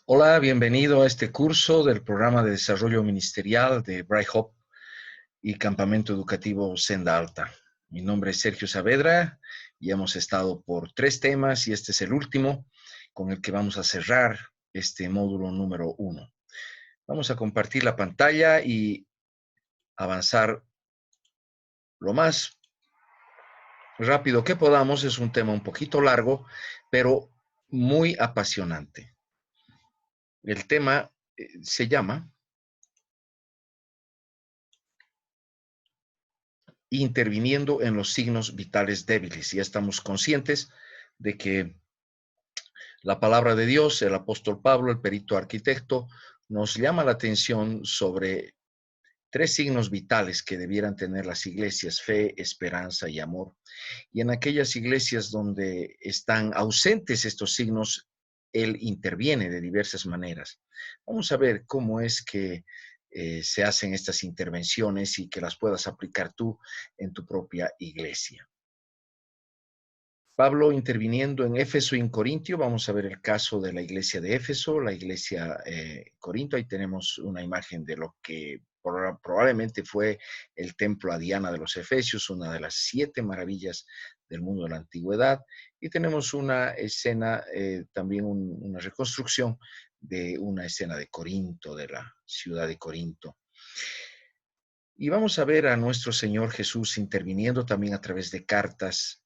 Hola, bienvenido a este curso del programa de desarrollo ministerial de Bright Hope y Campamento Educativo Senda Alta. Mi nombre es Sergio Saavedra y hemos estado por 3 temas y este es el último con el que vamos a cerrar este módulo número 1. Vamos a compartir la pantalla y avanzar lo más rápido que podamos. Es un tema un poquito largo, pero muy apasionante. El tema se llama interviniendo en los signos vitales débiles. Ya estamos conscientes de que la palabra de Dios, el apóstol Pablo, el perito arquitecto, nos llama la atención sobre 3 signos vitales que debieran tener las iglesias: fe, esperanza y amor. Y en aquellas iglesias donde están ausentes estos signos, Él interviene de diversas maneras. Vamos a ver cómo es que se hacen estas intervenciones y que las puedas aplicar tú en tu propia iglesia. Pablo interviniendo en Éfeso y en Corintio. Vamos a ver el caso de la iglesia de Éfeso, la iglesia Corinto. Ahí tenemos una imagen de lo que probablemente fue el templo a Diana de los Efesios, una de las 7 maravillas del mundo de la antigüedad. Y tenemos una escena, también una reconstrucción de una escena de Corinto, de la ciudad de Corinto. Y vamos a ver a nuestro Señor Jesús interviniendo también a través de cartas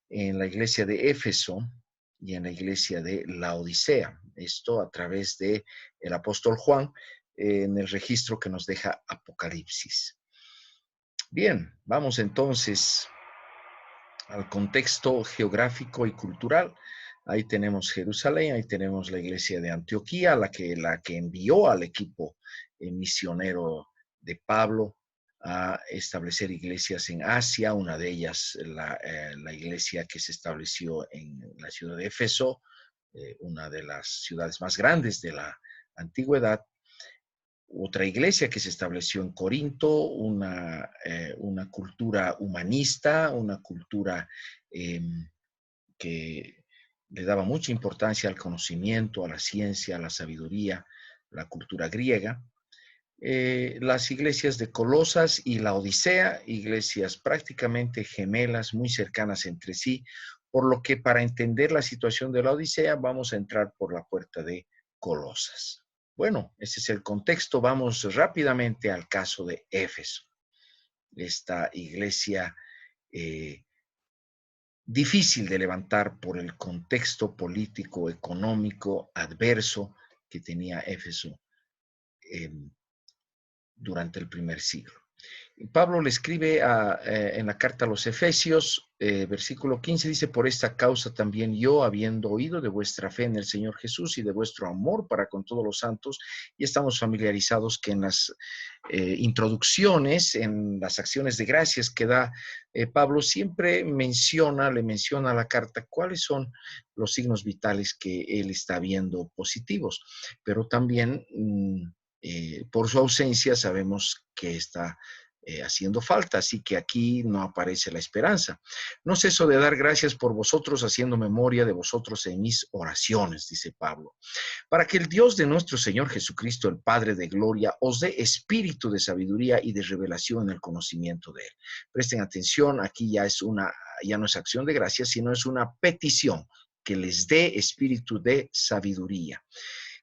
en la iglesia de Éfeso y en la iglesia de Laodicea. Esto a través de el apóstol Juan, en el registro que nos deja Apocalipsis. Bien, vamos entonces al contexto geográfico y cultural. Ahí tenemos Jerusalén, ahí tenemos la iglesia de Antioquía, la que envió al equipo misionero de Pablo a establecer iglesias en Asia. Una de ellas, la iglesia que se estableció en la ciudad de Éfeso, una de las ciudades más grandes de la antigüedad. Otra iglesia que se estableció en Corinto, una cultura humanista, una cultura eh, que le daba mucha importancia al conocimiento, a la ciencia, a la sabiduría, la cultura griega. Las iglesias de Colosas y la Odisea, iglesias prácticamente gemelas, muy cercanas entre sí, por lo que para entender la situación de la Odisea vamos a entrar por la puerta de Colosas. Bueno, ese es el contexto. Vamos rápidamente al caso de Éfeso, esta iglesia difícil de levantar por el contexto político, económico, adverso que tenía Éfeso eh, durante el primer siglo. Pablo le escribe en la carta a los Efesios, versículo 15, dice: por esta causa también yo, habiendo oído de vuestra fe en el Señor Jesús y de vuestro amor para con todos los santos, y estamos familiarizados que en las introducciones, en las acciones de gracias que da Pablo, siempre le menciona a la carta cuáles son los signos vitales que él está viendo positivos, pero también por su ausencia sabemos que está haciendo falta, así que aquí no aparece la esperanza. No ceso de dar gracias por vosotros, haciendo memoria de vosotros en mis oraciones, dice Pablo, para que el Dios de nuestro Señor Jesucristo, el Padre de gloria, os dé espíritu de sabiduría y de revelación en el conocimiento de Él. Presten atención, aquí ya no es acción de gracias, sino es una petición: que les dé espíritu de sabiduría,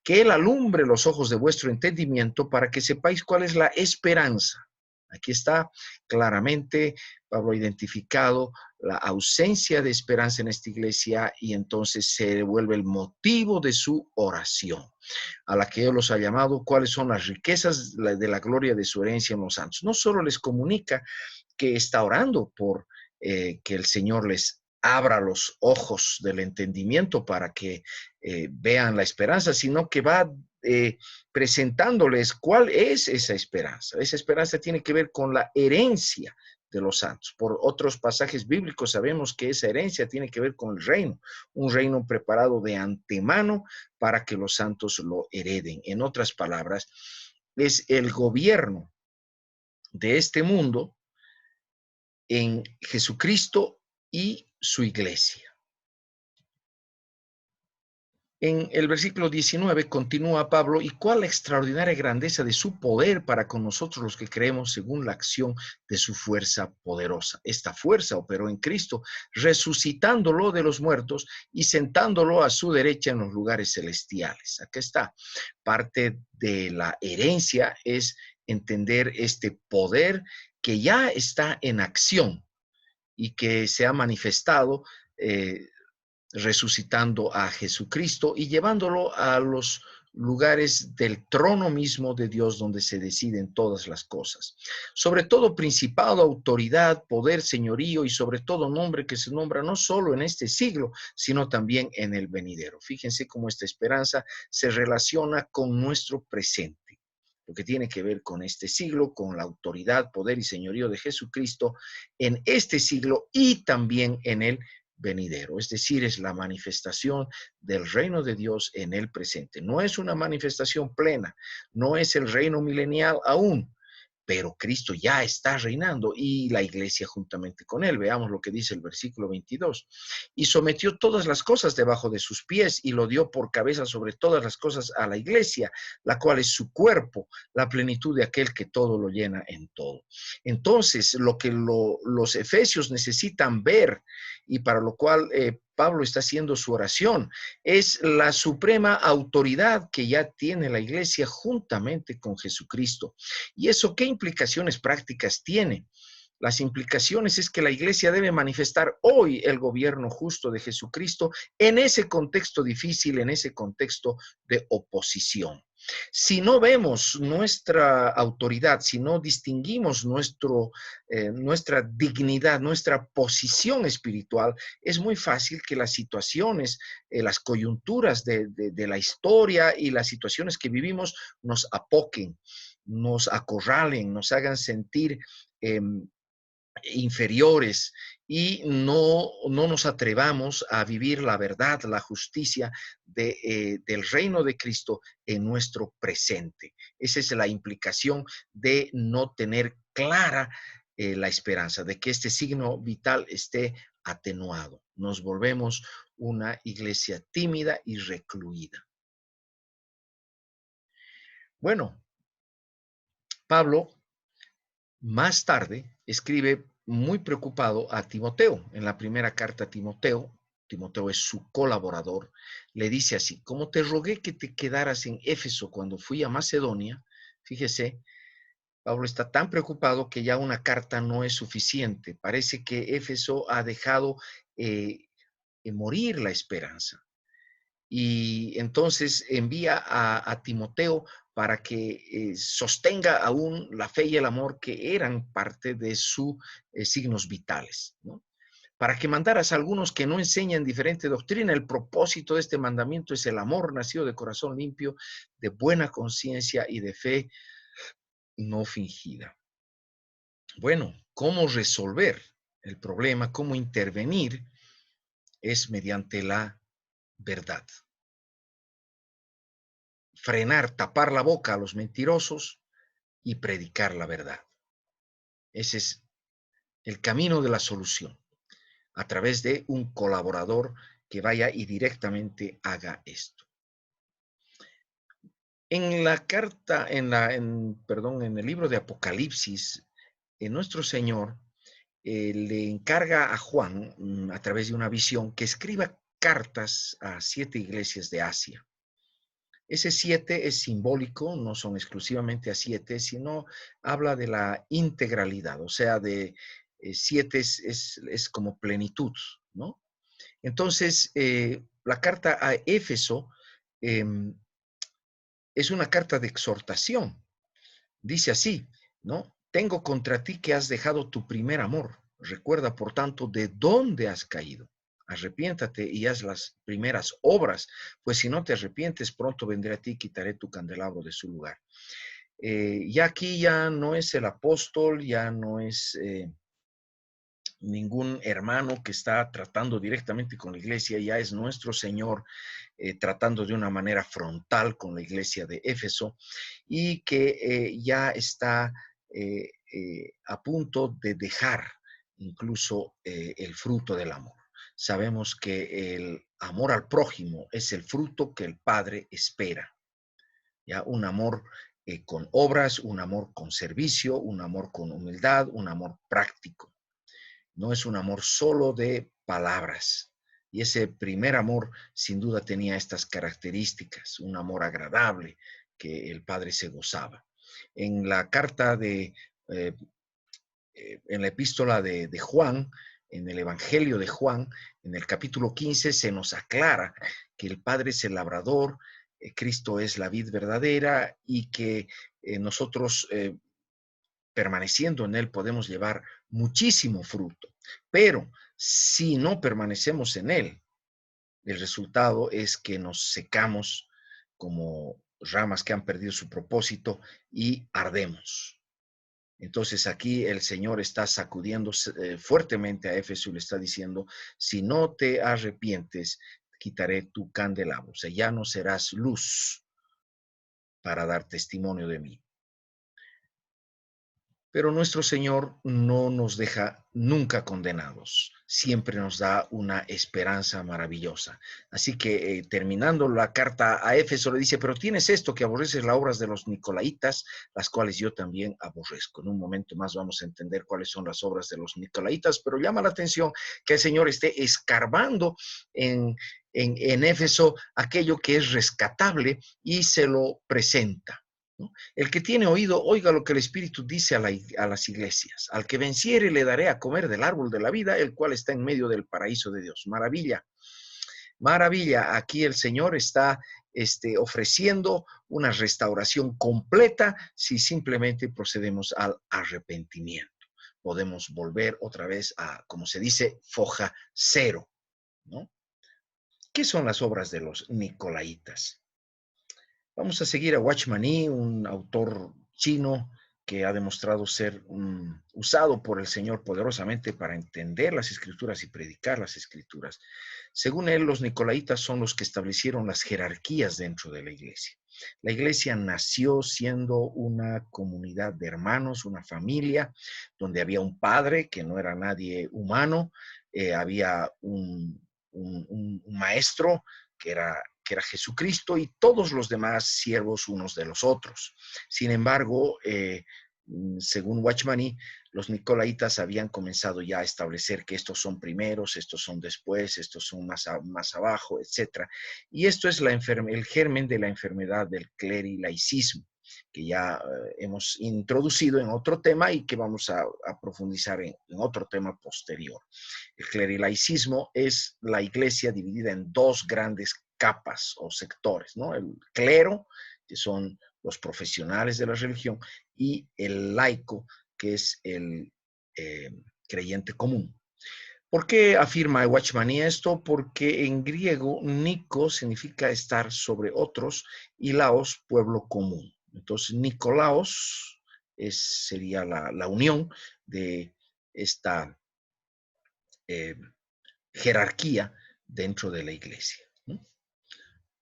que Él alumbre los ojos de vuestro entendimiento para que sepáis cuál es la esperanza. Aquí está claramente Pablo ha identificado la ausencia de esperanza en esta iglesia, y entonces se vuelve el motivo de su oración, a la que Él los ha llamado, cuáles son las riquezas de la gloria de su herencia en los santos. No solo les comunica que está orando por que el Señor les abra los ojos del entendimiento para que vean la esperanza, sino que va presentándoles cuál es esa esperanza. Esa esperanza tiene que ver con la herencia de los santos. Por otros pasajes bíblicos sabemos que esa herencia tiene que ver con el reino, un reino preparado de antemano para que los santos lo hereden. En otras palabras, es el gobierno de este mundo en Jesucristo y su iglesia. En el versículo 19 continúa Pablo, y cuál la extraordinaria grandeza de su poder para con nosotros los que creemos según la acción de su fuerza poderosa. Esta fuerza operó en Cristo, resucitándolo de los muertos y sentándolo a su derecha en los lugares celestiales. Acá está. Parte de la herencia es entender este poder que ya está en acción y que se ha manifestado resucitando a Jesucristo y llevándolo a los lugares del trono mismo de Dios donde se deciden todas las cosas. Sobre todo principado, autoridad, poder, señorío y sobre todo nombre que se nombra no solo en este siglo, sino también en el venidero. Fíjense cómo esta esperanza se relaciona con nuestro presente, lo que tiene que ver con este siglo, con la autoridad, poder y señorío de Jesucristo en este siglo y también en el venidero, es decir, es la manifestación del reino de Dios en el presente. No es una manifestación plena, no es el reino milenial aún, pero Cristo ya está reinando y la iglesia juntamente con él. Veamos lo que dice el versículo 22. Y sometió todas las cosas debajo de sus pies y lo dio por cabeza sobre todas las cosas a la iglesia, la cual es su cuerpo, la plenitud de aquel que todo lo llena en todo. Entonces, lo que los efesios necesitan ver y para lo cual Pablo está haciendo su oración, es la suprema autoridad que ya tiene la iglesia juntamente con Jesucristo. ¿Y eso qué implicaciones prácticas tiene? Las implicaciones es que la iglesia debe manifestar hoy el gobierno justo de Jesucristo en ese contexto difícil, en ese contexto de oposición. Si no vemos nuestra autoridad, si no distinguimos nuestra dignidad, nuestra posición espiritual, es muy fácil que las situaciones, las coyunturas de la historia y las situaciones que vivimos nos apoquen, nos acorralen, nos hagan sentir inferiores y no nos atrevamos a vivir la verdad, la justicia del reino de Cristo en nuestro presente. Esa es la implicación de no tener clara la esperanza, de que este signo vital esté atenuado. Nos volvemos una iglesia tímida y recluida. Bueno, Pablo más tarde escribe muy preocupado a Timoteo. En la primera carta a Timoteo, Timoteo es su colaborador, le dice así: como te rogué que te quedaras en Éfeso cuando fui a Macedonia, fíjese, Pablo está tan preocupado que ya una carta no es suficiente. Parece que Éfeso ha dejado morir la esperanza. Y entonces envía a Timoteo para que sostenga aún la fe y el amor que eran parte de sus signos vitales, ¿no? Para que mandaras a algunos que no enseñan diferente doctrina. El propósito de este mandamiento es el amor nacido de corazón limpio, de buena conciencia y de fe no fingida. Bueno, ¿cómo resolver el problema? ¿Cómo intervenir? Es mediante la verdad. Frenar, tapar la boca a los mentirosos y predicar la verdad. Ese es el camino de la solución, a través de un colaborador que vaya y directamente haga esto. En la carta, en el libro de Apocalipsis, nuestro Señor le encarga a Juan, a través de una visión, que escriba cartas a 7 iglesias de Asia. Ese 7 es simbólico, no son exclusivamente a 7, sino habla de la integralidad, o sea, de 7 es como plenitud, ¿no? Entonces, la carta a Éfeso eh, es una carta de exhortación. Dice así, ¿no? Tengo contra ti que has dejado tu primer amor. Recuerda, por tanto, de dónde has caído. Arrepiéntate y haz las primeras obras, pues si no te arrepientes, pronto vendré a ti y quitaré tu candelabro de su lugar. Ya aquí ya no es el apóstol, ya no es ningún hermano que está tratando directamente con la iglesia, ya es nuestro Señor tratando de una manera frontal con la iglesia de Éfeso y que ya está a punto de dejar incluso el fruto del amor. Sabemos que el amor al prójimo es el fruto que el Padre espera. ¿Ya? Un amor con obras, un amor con servicio, un amor con humildad, un amor práctico. No es un amor solo de palabras. Y ese primer amor sin duda tenía estas características, un amor agradable que el Padre se gozaba. En la carta en la epístola de Juan, en el Evangelio de Juan, en el capítulo 15, se nos aclara que el Padre es el labrador, Cristo es la vid verdadera y que nosotros permaneciendo en Él podemos llevar muchísimo fruto. Pero si no permanecemos en Él, el resultado es que nos secamos como ramas que han perdido su propósito y ardemos. Entonces aquí el Señor está sacudiendo fuertemente a Éfeso y le está diciendo, si no te arrepientes, quitaré tu candelabro. O sea, ya no serás luz para dar testimonio de mí. Pero nuestro Señor no nos deja nunca condenados, siempre nos da una esperanza maravillosa. Así que terminando la carta a Éfeso le dice, pero tienes esto que aborreces las obras de los nicolaitas, las cuales yo también aborrezco. En un momento más vamos a entender cuáles son las obras de los nicolaitas, pero llama la atención que el Señor esté escarbando en Éfeso aquello que es rescatable y se lo presenta. ¿No? El que tiene oído, oiga lo que el Espíritu dice a las iglesias. Al que venciere le daré a comer del árbol de la vida, el cual está en medio del paraíso de Dios. Maravilla, maravilla. Aquí el Señor está ofreciendo una restauración completa si simplemente procedemos al arrepentimiento. Podemos volver otra vez a, como se dice, foja cero, ¿no? ¿Qué son las obras de los nicolaitas? Vamos a seguir a Watchman Nee, un autor chino que ha demostrado ser usado por el Señor poderosamente para entender las Escrituras y predicar las Escrituras. Según él, los nicolaitas son los que establecieron las jerarquías dentro de la iglesia. La iglesia nació siendo una comunidad de hermanos, una familia, donde había un padre que no era nadie humano, había un maestro que era Jesucristo y todos los demás siervos unos de los otros. Sin embargo, según Watchman Nee, los nicolaitas habían comenzado ya a establecer que estos son primeros, estos son después, estos son más abajo, etc. Y esto es el germen de la enfermedad del clericalismo, que ya hemos introducido en otro tema y que vamos a profundizar en otro tema posterior. El clericalismo es la iglesia dividida en dos grandes capas o sectores, ¿no? El clero, que son los profesionales de la religión, y el laico, que es el creyente común. ¿Por qué afirma Watchman Nee esto? Porque en griego, Nico significa estar sobre otros y laos, pueblo común. Entonces, Nicolaos sería la unión de esta jerarquía dentro de la iglesia, ¿no?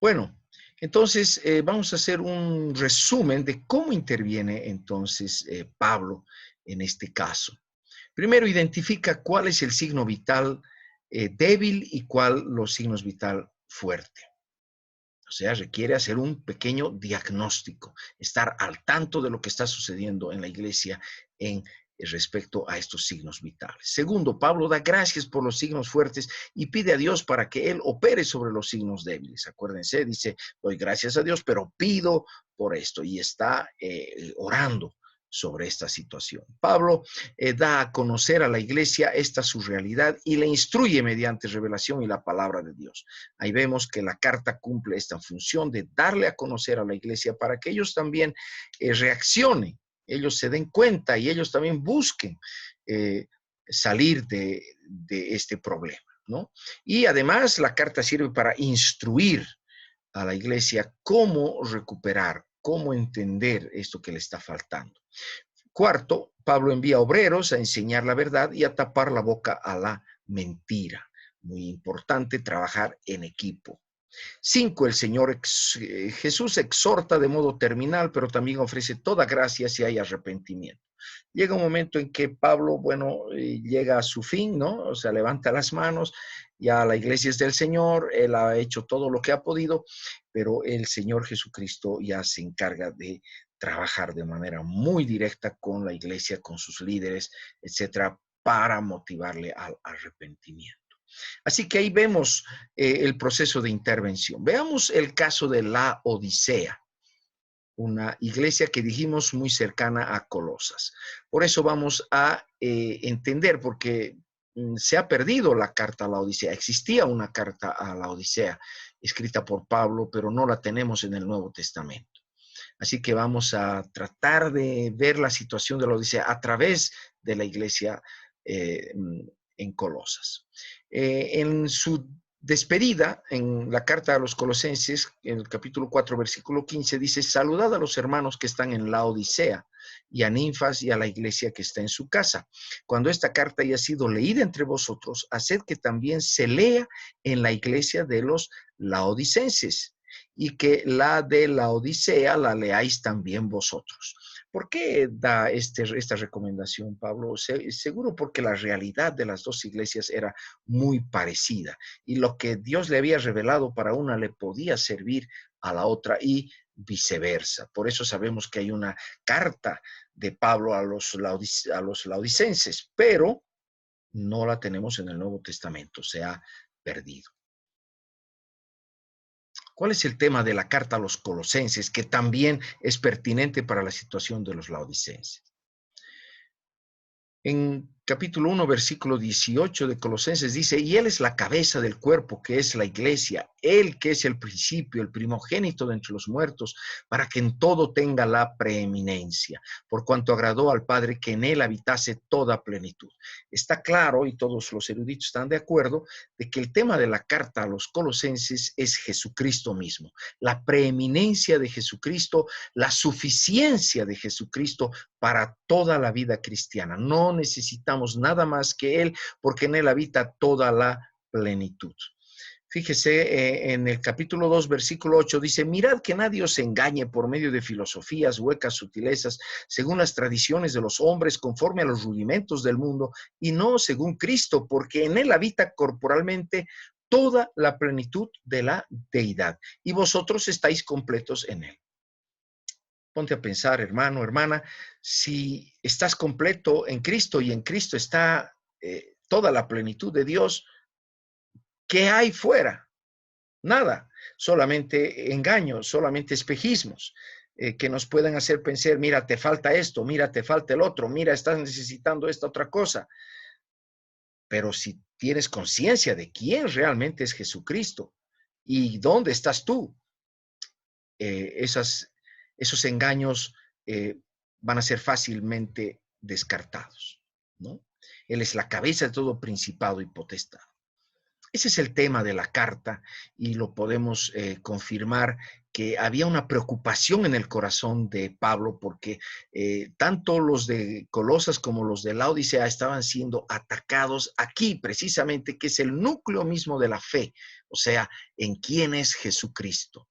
Bueno, entonces vamos a hacer un resumen de cómo interviene entonces Pablo en este caso. Primero identifica cuál es el signo vital débil y cuál los signos vital fuerte. O sea, requiere hacer un pequeño diagnóstico, estar al tanto de lo que está sucediendo en la iglesia en respecto a estos signos vitales. Segundo, Pablo da gracias por los signos fuertes y pide a Dios para que Él opere sobre los signos débiles. Acuérdense, dice, doy gracias a Dios, pero pido por esto y está orando sobre esta situación. Pablo da a conocer a la iglesia esta su realidad y le instruye mediante revelación y la palabra de Dios. Ahí vemos que la carta cumple esta función de darle a conocer a la iglesia para que ellos también reaccionen, ellos se den cuenta y ellos también busquen salir de este problema, ¿no? Y además la carta sirve para instruir a la iglesia cómo recuperar, cómo entender esto que le está faltando. Cuarto, Pablo envía obreros a enseñar la verdad y a tapar la boca a la mentira. Muy importante trabajar en equipo. 5. El Señor Jesús exhorta de modo terminal, pero también ofrece toda gracia si hay arrepentimiento. Llega un momento en que Pablo, bueno, llega a su fin, ¿no? O sea, levanta las manos Ya la iglesia es del Señor, Él ha hecho todo lo que ha podido, pero el Señor Jesucristo ya se encarga de trabajar de manera muy directa con la iglesia, con sus líderes, etcétera, para motivarle al arrepentimiento. Así que ahí vemos el proceso de intervención. Veamos el caso de la Odisea, una iglesia que dijimos muy cercana a Colosas. Por eso vamos a entender, porque se ha perdido la carta a la Odisea. Existía una carta a la Odisea escrita por Pablo, pero no la tenemos en el Nuevo Testamento. Así que vamos a tratar de ver la situación de la Odisea a través de la iglesia en Colosas. En su despedida, en la carta a los Colosenses, en el capítulo 4, versículo 15, dice: saludad a los hermanos que están en la Odisea y a Ninfas y a la iglesia que está en su casa. Cuando esta carta haya sido leída entre vosotros, haced que también se lea en la iglesia de los laodicenses, y que la de la Odisea la leáis también vosotros. ¿Por qué da esta recomendación, Pablo? Seguro porque la realidad de las dos iglesias era muy parecida, y lo que Dios le había revelado para una le podía servir a la otra y viceversa. Por eso sabemos que hay una carta de Pablo a los laodicenses, pero no la tenemos en el Nuevo Testamento, se ha perdido. ¿Cuál es el tema de la carta a los Colosenses, que también es pertinente para la situación de los laodicenses? En capítulo 1, versículo 18 de Colosenses dice: y Él es la cabeza del cuerpo, que es la iglesia, Él que es el principio, el primogénito de entre los muertos, para que en todo tenga la preeminencia, por cuanto agradó al Padre que en Él habitase toda plenitud. Está claro, y todos los eruditos están de acuerdo, de que el tema de la carta a los Colosenses es Jesucristo mismo, la preeminencia de Jesucristo, la suficiencia de Jesucristo para toda la vida cristiana. No necesitamos nada más que Él, porque en Él habita toda la plenitud. Fíjese, en el capítulo 2, versículo 8, dice: mirad que nadie os engañe por medio de filosofías, huecas sutilezas, según las tradiciones de los hombres, conforme a los rudimentos del mundo, y no según Cristo, porque en Él habita corporalmente toda la plenitud de la deidad, y vosotros estáis completos en Él. Ponte a pensar, hermano, hermana, si estás completo en Cristo y en Cristo está toda la plenitud de Dios, ¿qué hay fuera? Nada, solamente engaños, solamente espejismos que nos pueden hacer pensar: mira, te falta esto, mira, te falta el otro, mira, estás necesitando esta otra cosa. Pero si tienes conciencia de quién realmente es Jesucristo y dónde estás tú, esos engaños van a ser fácilmente descartados, ¿no? Él es la cabeza de todo principado y potestad. Ese es el tema de la carta, y lo podemos confirmar, que había una preocupación en el corazón de Pablo, porque tanto los de Colosas como los de la Odisea estaban siendo atacados aquí precisamente, que es el núcleo mismo de la fe, o sea, en quién es Jesucristo.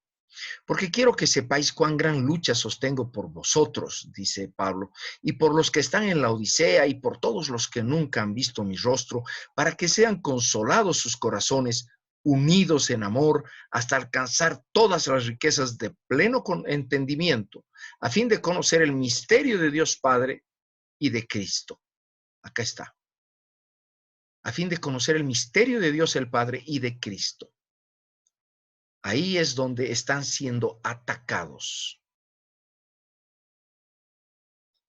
Porque quiero que sepáis cuán gran lucha sostengo por vosotros, dice Pablo, y por los que están en la Odisea, y por todos los que nunca han visto mi rostro, para que sean consolados sus corazones, unidos en amor, hasta alcanzar todas las riquezas de pleno entendimiento, a fin de conocer el misterio de Dios Padre y de Cristo. Acá está. A fin de conocer el misterio de Dios el Padre y de Cristo. Ahí es donde están siendo atacados.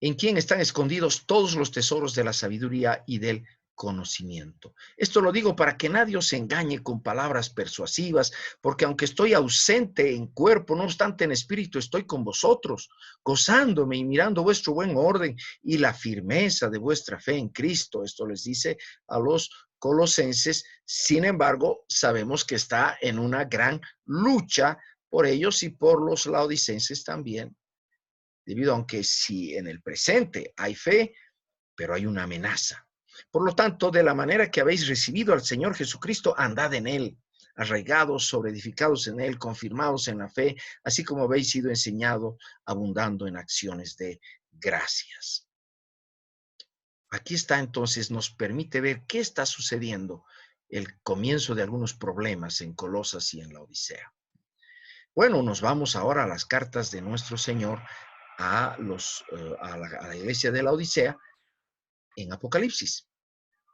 En quien están escondidos todos los tesoros de la sabiduría y del conocimiento. Esto lo digo para que nadie os engañe con palabras persuasivas, porque aunque estoy ausente en cuerpo, no obstante en espíritu estoy con vosotros, gozándome y mirando vuestro buen orden y la firmeza de vuestra fe en Cristo. Esto les dice a los colosenses. Sin embargo, sabemos que está en una gran lucha por ellos y por los laodicenses también, debido a que si en el presente hay fe, pero hay una amenaza. Por lo tanto, de la manera que habéis recibido al Señor Jesucristo, andad en Él, arraigados, sobreedificados en Él, confirmados en la fe, así como habéis sido enseñados, abundando en acciones de gracias. Aquí está, entonces, nos permite ver qué está sucediendo el comienzo de algunos problemas en Colosas y en la Odisea. Bueno, nos vamos ahora a las cartas de nuestro Señor a la iglesia de la Odisea en Apocalipsis.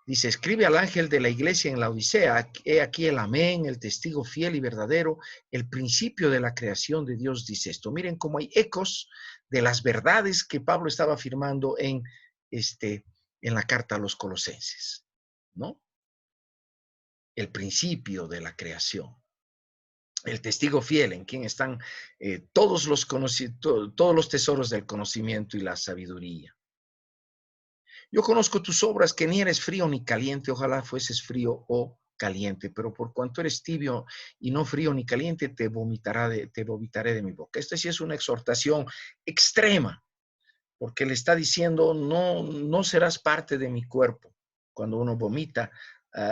Dice, escribe al ángel de la iglesia en la Odisea, he aquí el amén, el testigo fiel y verdadero, el principio de la creación de Dios dice esto. Miren cómo hay ecos de las verdades que Pablo estaba afirmando en la carta a los colosenses, ¿no? El principio de la creación. El testigo fiel en quien están todos los tesoros del conocimiento y la sabiduría. Yo conozco tus obras, que ni eres frío ni caliente, ojalá fueses frío o caliente, pero por cuanto eres tibio y no frío ni caliente, te vomitaré de mi boca. Esta sí es una exhortación extrema, porque le está diciendo, no serás parte de mi cuerpo. Cuando uno vomita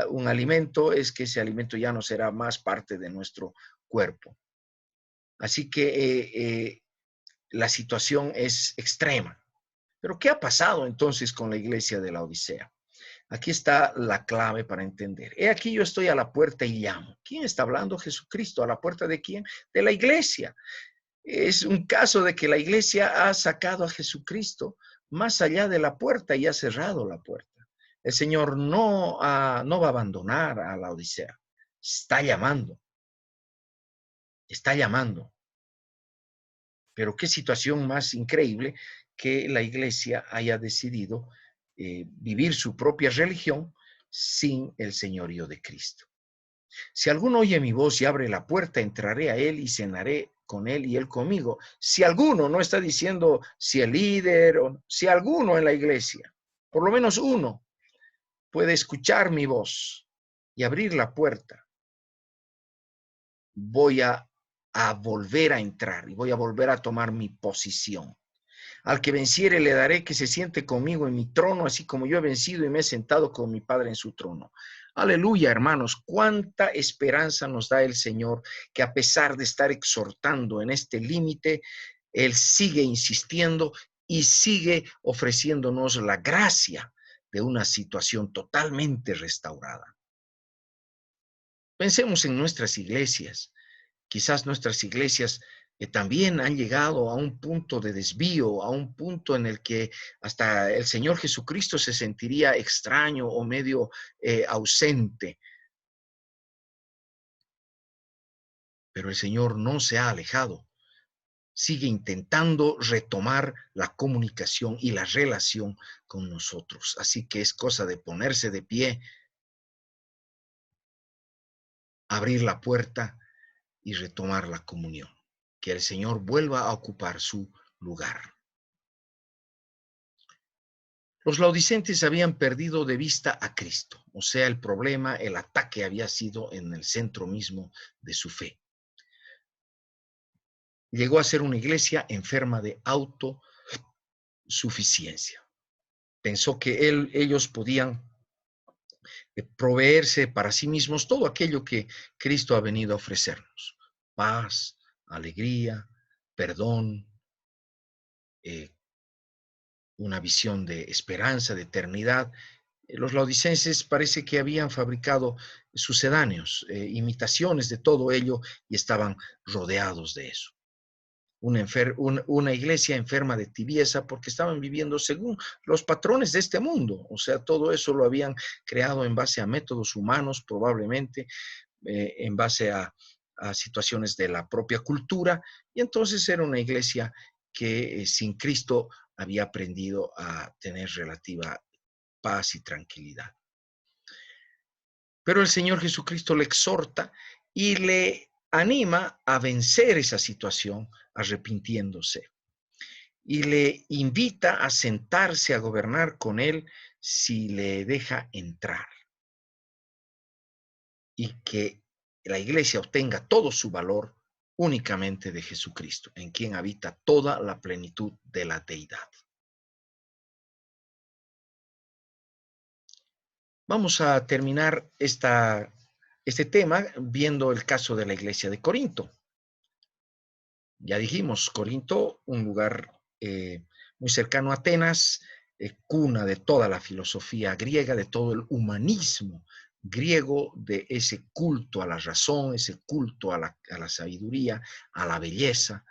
un alimento, es que ese alimento ya no será más parte de nuestro cuerpo. Así que la situación es extrema. Pero ¿qué ha pasado entonces con la iglesia de la Odisea? Aquí está la clave para entender. He aquí yo estoy a la puerta y llamo. ¿Quién está hablando? Jesucristo. ¿A la puerta de quién? De la iglesia. Es un caso de que la iglesia ha sacado a Jesucristo más allá de la puerta y ha cerrado la puerta. El Señor no va a abandonar a la Odisea. Está llamando. Está llamando. Pero qué situación más increíble que la iglesia haya decidido vivir su propia religión sin el señorío de Cristo. Si alguno oye mi voz y abre la puerta, entraré a él y cenaré con él y él conmigo. Si alguno, no está diciendo si el líder o si alguno en la iglesia, por lo menos uno, puede escuchar mi voz y abrir la puerta, voy a volver a entrar y voy a volver a tomar mi posición. Al que venciere le daré que se siente conmigo en mi trono, así como yo he vencido y me he sentado con mi Padre en su trono. Aleluya, hermanos, cuánta esperanza nos da el Señor, que a pesar de estar exhortando en este límite, Él sigue insistiendo y sigue ofreciéndonos la gracia de una situación totalmente restaurada. Pensemos en nuestras iglesias. Quizás nuestras iglesias también han llegado a un punto de desvío, a un punto en el que hasta el Señor Jesucristo se sentiría extraño o medio ausente. Pero el Señor no se ha alejado. Sigue intentando retomar la comunicación y la relación con nosotros. Así que es cosa de ponerse de pie, abrir la puerta y retomar la comunión. Que el Señor vuelva a ocupar su lugar. Los laodicenses habían perdido de vista a Cristo, o sea, el problema, el ataque había sido en el centro mismo de su fe. Llegó a ser una iglesia enferma de autosuficiencia. Pensó que ellos podían proveerse para sí mismos todo aquello que Cristo ha venido a ofrecernos. Paz, alegría, perdón, una visión de esperanza, de eternidad. Los laodicenses parece que habían fabricado sucedáneos, imitaciones de todo ello y estaban rodeados de eso. Una iglesia enferma de tibieza porque estaban viviendo según los patrones de este mundo. O sea, todo eso lo habían creado en base a métodos humanos, probablemente, en base a situaciones de la propia cultura. Y entonces era una iglesia que sin Cristo había aprendido a tener relativa paz y tranquilidad. Pero el Señor Jesucristo le exhorta y le anima a vencer esa situación arrepintiéndose. Y le invita a sentarse a gobernar con él si le deja entrar. Y que la iglesia obtenga todo su valor únicamente de Jesucristo, en quien habita toda la plenitud de la deidad. Vamos a terminar este tema viendo el caso de la iglesia de Corinto. Ya dijimos, Corinto, un lugar muy cercano a Atenas, cuna de toda la filosofía griega, de todo el humanismo griego de ese culto a la razón, ese culto a la sabiduría, a la belleza,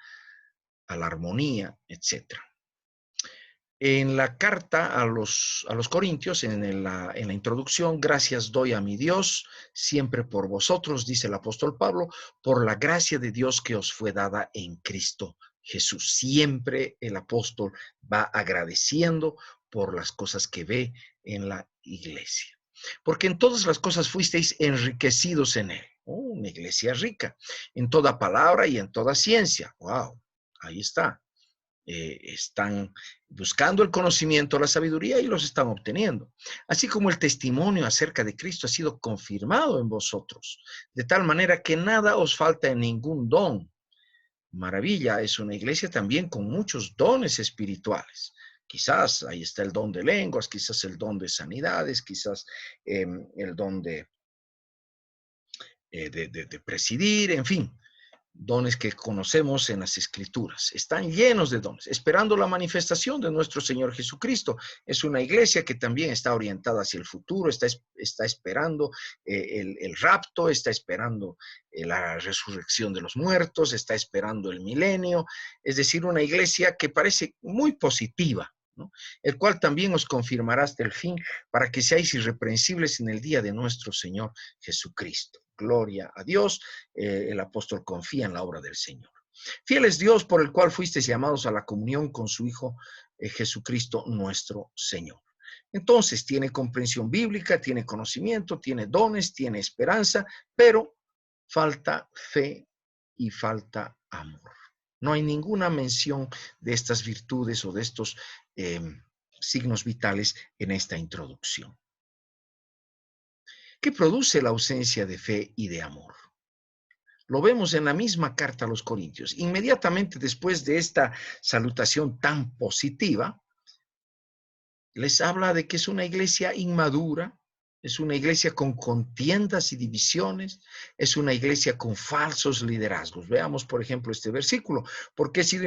a la armonía, etc. En la carta a los Corintios, en la introducción, gracias doy a mi Dios siempre por vosotros, dice el apóstol Pablo, por la gracia de Dios que os fue dada en Cristo Jesús. Siempre el apóstol va agradeciendo por las cosas que ve en la iglesia. Porque en todas las cosas fuisteis enriquecidos en él. Una iglesia rica, en toda palabra y en toda ciencia. ¡Wow! Ahí está. Están buscando el conocimiento, la sabiduría y los están obteniendo. Así como el testimonio acerca de Cristo ha sido confirmado en vosotros, de tal manera que nada os falta en ningún don. Maravilla, es una iglesia también con muchos dones espirituales. Quizás ahí está el don de lenguas, quizás el don de sanidades, quizás el don de presidir, en fin, dones que conocemos en las Escrituras. Están llenos de dones, esperando la manifestación de nuestro Señor Jesucristo. Es una iglesia que también está orientada hacia el futuro, está esperando el rapto, está esperando la resurrección de los muertos, está esperando el milenio. Es decir, una iglesia que parece muy positiva, ¿no? El cual también os confirmará hasta el fin para que seáis irreprensibles en el día de nuestro Señor Jesucristo. Gloria a Dios. El apóstol confía en la obra del Señor. Fiel es Dios por el cual fuisteis llamados a la comunión con su Hijo Jesucristo nuestro Señor. Entonces tiene comprensión bíblica, tiene conocimiento, tiene dones, tiene esperanza, pero falta fe y falta amor. No hay ninguna mención de estas virtudes o de estos signos vitales en esta introducción. ¿Qué produce la ausencia de fe y de amor? Lo vemos en la misma carta a los Corintios. Inmediatamente después de esta salutación tan positiva, les habla de que es una iglesia inmadura, es una iglesia con contiendas y divisiones, es una iglesia con falsos liderazgos. Veamos, por ejemplo, este versículo. Porque he sido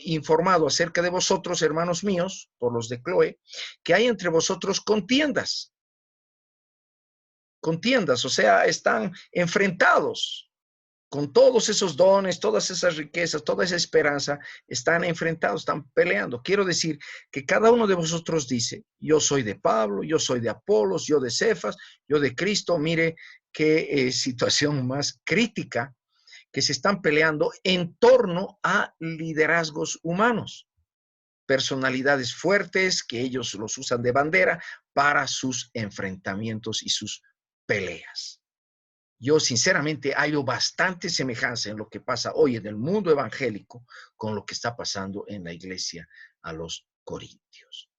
informado acerca de vosotros, hermanos míos, por los de Cloé, que hay entre vosotros contiendas. Contiendas, o sea, están enfrentados. Con todos esos dones, todas esas riquezas, toda esa esperanza, están enfrentados, están peleando. Quiero decir que cada uno de vosotros dice, yo soy de Pablo, yo soy de Apolos, yo de Cefas, yo de Cristo. Mire qué situación más crítica, que se están peleando en torno a liderazgos humanos, personalidades fuertes que ellos los usan de bandera para sus enfrentamientos y sus peleas. Yo sinceramente hallo bastante semejanza en lo que pasa hoy en el mundo evangélico con lo que está pasando en la iglesia a los Corintios.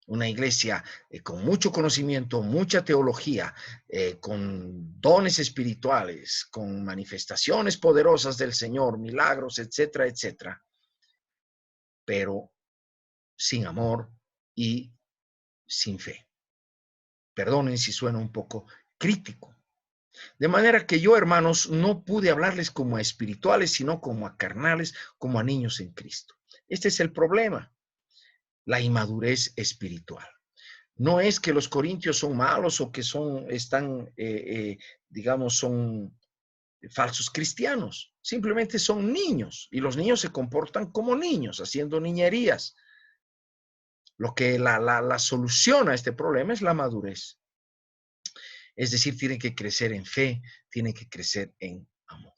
Una iglesia con mucho conocimiento, mucha teología, con dones espirituales, con manifestaciones poderosas del Señor, milagros, etcétera, etcétera, pero sin amor y sin fe. Perdonen si suena un poco crítico. De manera que yo, hermanos, no pude hablarles como a espirituales, sino como a carnales, como a niños en Cristo. Este es el problema, la inmadurez espiritual. No es que los corintios son malos o que digamos, son falsos cristianos. Simplemente son niños y los niños se comportan como niños, haciendo niñerías. Lo que la solución a este problema es la madurez. Es decir, tienen que crecer en fe, tienen que crecer en amor.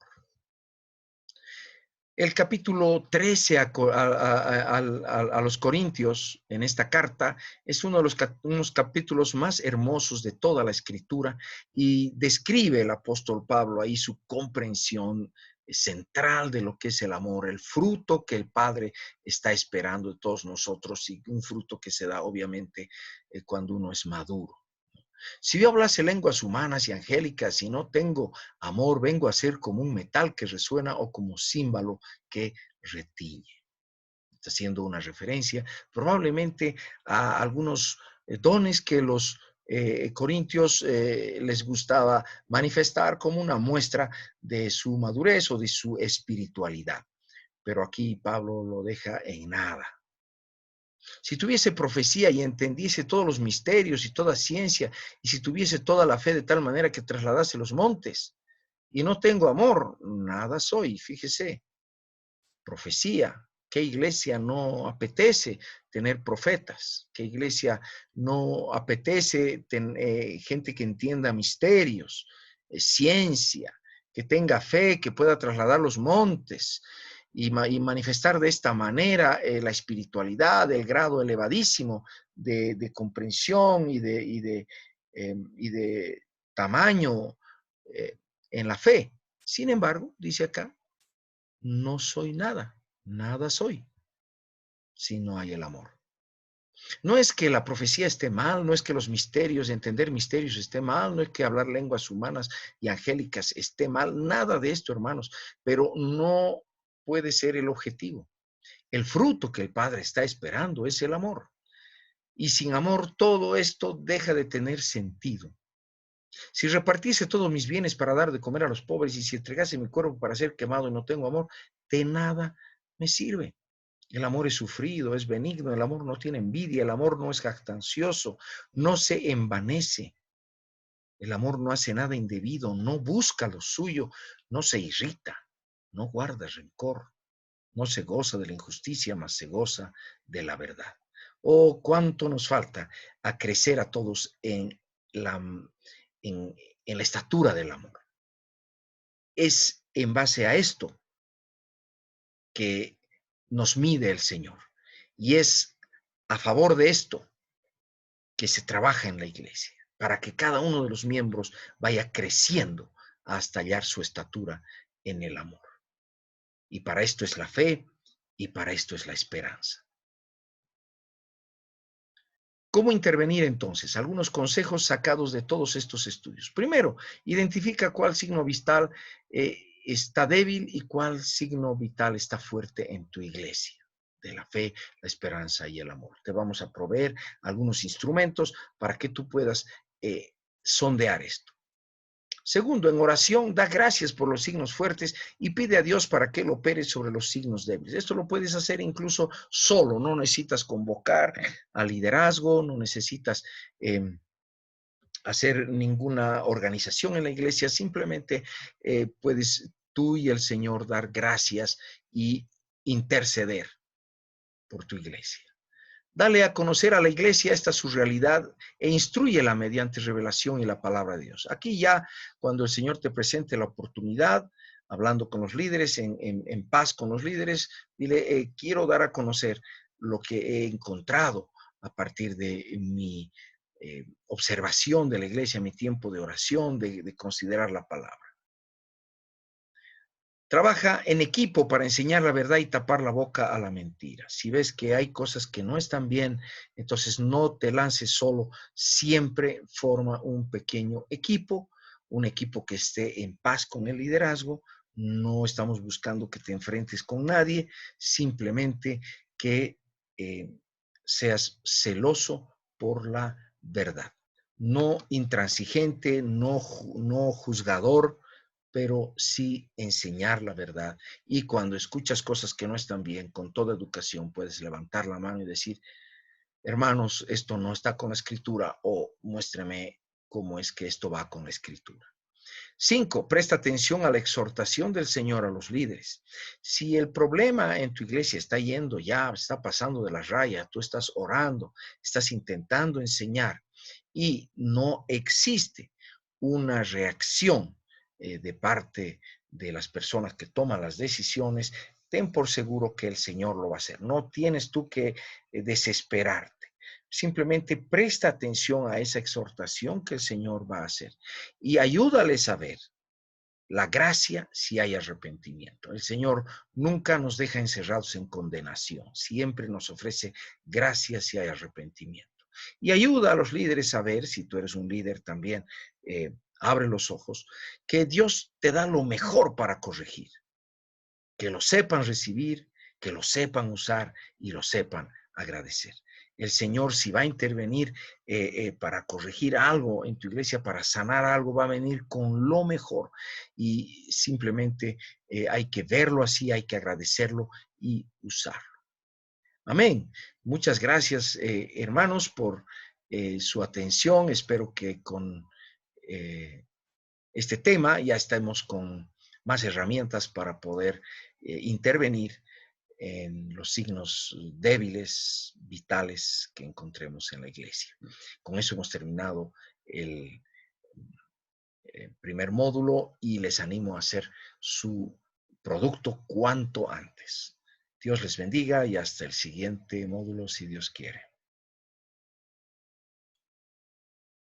El capítulo 13 a los Corintios, en esta carta, es uno de unos capítulos más hermosos de toda la Escritura y describe el apóstol Pablo ahí su comprensión central de lo que es el amor, el fruto que el Padre está esperando de todos nosotros y un fruto que se da obviamente cuando uno es maduro. Si yo hablase lenguas humanas y angélicas y no tengo amor, vengo a ser como un metal que resuena o como címbalo que retiñe. Está haciendo una referencia probablemente a algunos dones que los corintios les gustaba manifestar como una muestra de su madurez o de su espiritualidad. Pero aquí Pablo lo deja en nada. Si tuviese profecía y entendiese todos los misterios y toda ciencia, y si tuviese toda la fe de tal manera que trasladase los montes, y no tengo amor, nada soy. Fíjese, profecía. ¿Qué iglesia no apetece tener profetas? ¿Qué iglesia no apetece gente que entienda misterios, ciencia, que tenga fe, que pueda trasladar los montes y manifestar de esta manera la espiritualidad, el grado elevadísimo de comprensión y de tamaño en la fe? Sin embargo, dice acá, no soy nada, nada soy, si no hay el amor. No es que la profecía esté mal, no es que los misterios, entender misterios esté mal, no es que hablar lenguas humanas y angélicas esté mal, nada de esto, hermanos, pero no puede ser el objetivo. El fruto que el Padre está esperando es el amor. Y sin amor todo esto deja de tener sentido. Si repartiese todos mis bienes para dar de comer a los pobres y si entregase mi cuerpo para ser quemado y no tengo amor, de nada me sirve. El amor es sufrido, es benigno, el amor no tiene envidia, el amor no es jactancioso, no se envanece, el amor no hace nada indebido, no busca lo suyo, no se irrita, no guarda rencor, no se goza de la injusticia, mas se goza de la verdad. Oh, cuánto nos falta a crecer a todos la, en, en la estatura del amor. Es en base a esto que nos mide el Señor. Y es a favor de esto que se trabaja en la iglesia, para que cada uno de los miembros vaya creciendo hasta hallar su estatura en el amor. Y para esto es la fe y para esto es la esperanza. ¿Cómo intervenir entonces? Algunos consejos sacados de todos estos estudios. Primero, identifica cuál signo vital está débil y cuál signo vital está fuerte en tu iglesia, de la fe, la esperanza y el amor. Te vamos a proveer algunos instrumentos para que tú puedas sondear esto. Segundo, en oración, da gracias por los signos fuertes y pide a Dios para que Él opere sobre los signos débiles. Esto lo puedes hacer incluso solo, no necesitas convocar al liderazgo, no necesitas hacer ninguna organización en la iglesia, simplemente puedes tú y el Señor dar gracias y interceder por tu iglesia. Dale a conocer a la iglesia esta su realidad e instrúyela mediante revelación y la palabra de Dios. Aquí ya, cuando el Señor te presente la oportunidad, hablando con los líderes, en paz con los líderes, dile, quiero dar a conocer lo que he encontrado a partir de mi observación de la iglesia, mi tiempo de oración, de considerar la palabra. Trabaja en equipo para enseñar la verdad y tapar la boca a la mentira. Si ves que hay cosas que no están bien, entonces no te lances solo. Siempre forma un pequeño equipo, un equipo que esté en paz con el liderazgo. No estamos buscando que te enfrentes con nadie, simplemente que seas celoso por la verdad. No intransigente, no juzgador, pero sí enseñar la verdad. Y cuando escuchas cosas que no están bien, con toda educación puedes levantar la mano y decir, hermanos, esto no está con la escritura, o muéstrame cómo es que esto va con la escritura. 5, presta atención a la exhortación del Señor a los líderes. Si el problema en tu iglesia está yendo ya, está pasando de la raya, tú estás orando, estás intentando enseñar y no existe una reacción de parte de las personas que toman las decisiones, ten por seguro que el Señor lo va a hacer. No tienes tú que desesperarte. Simplemente presta atención a esa exhortación que el Señor va a hacer y ayúdales a ver la gracia si hay arrepentimiento. El Señor nunca nos deja encerrados en condenación, siempre nos ofrece gracia si hay arrepentimiento. Y ayuda a los líderes a ver, si tú eres un líder también, abre los ojos, que Dios te da lo mejor para corregir, que lo sepan recibir, que lo sepan usar y lo sepan agradecer. El Señor, si va a intervenir para corregir algo en tu iglesia, para sanar algo, va a venir con lo mejor. Y simplemente hay que verlo así, hay que agradecerlo y usarlo. Amén. Muchas gracias, hermanos, por su atención. Espero que con este tema ya estemos con más herramientas para poder intervenir en los signos débiles, vitales que encontremos en la iglesia. Con eso hemos terminado el primer módulo y les animo a hacer su producto cuanto antes. Dios les bendiga y hasta el siguiente módulo, si Dios quiere.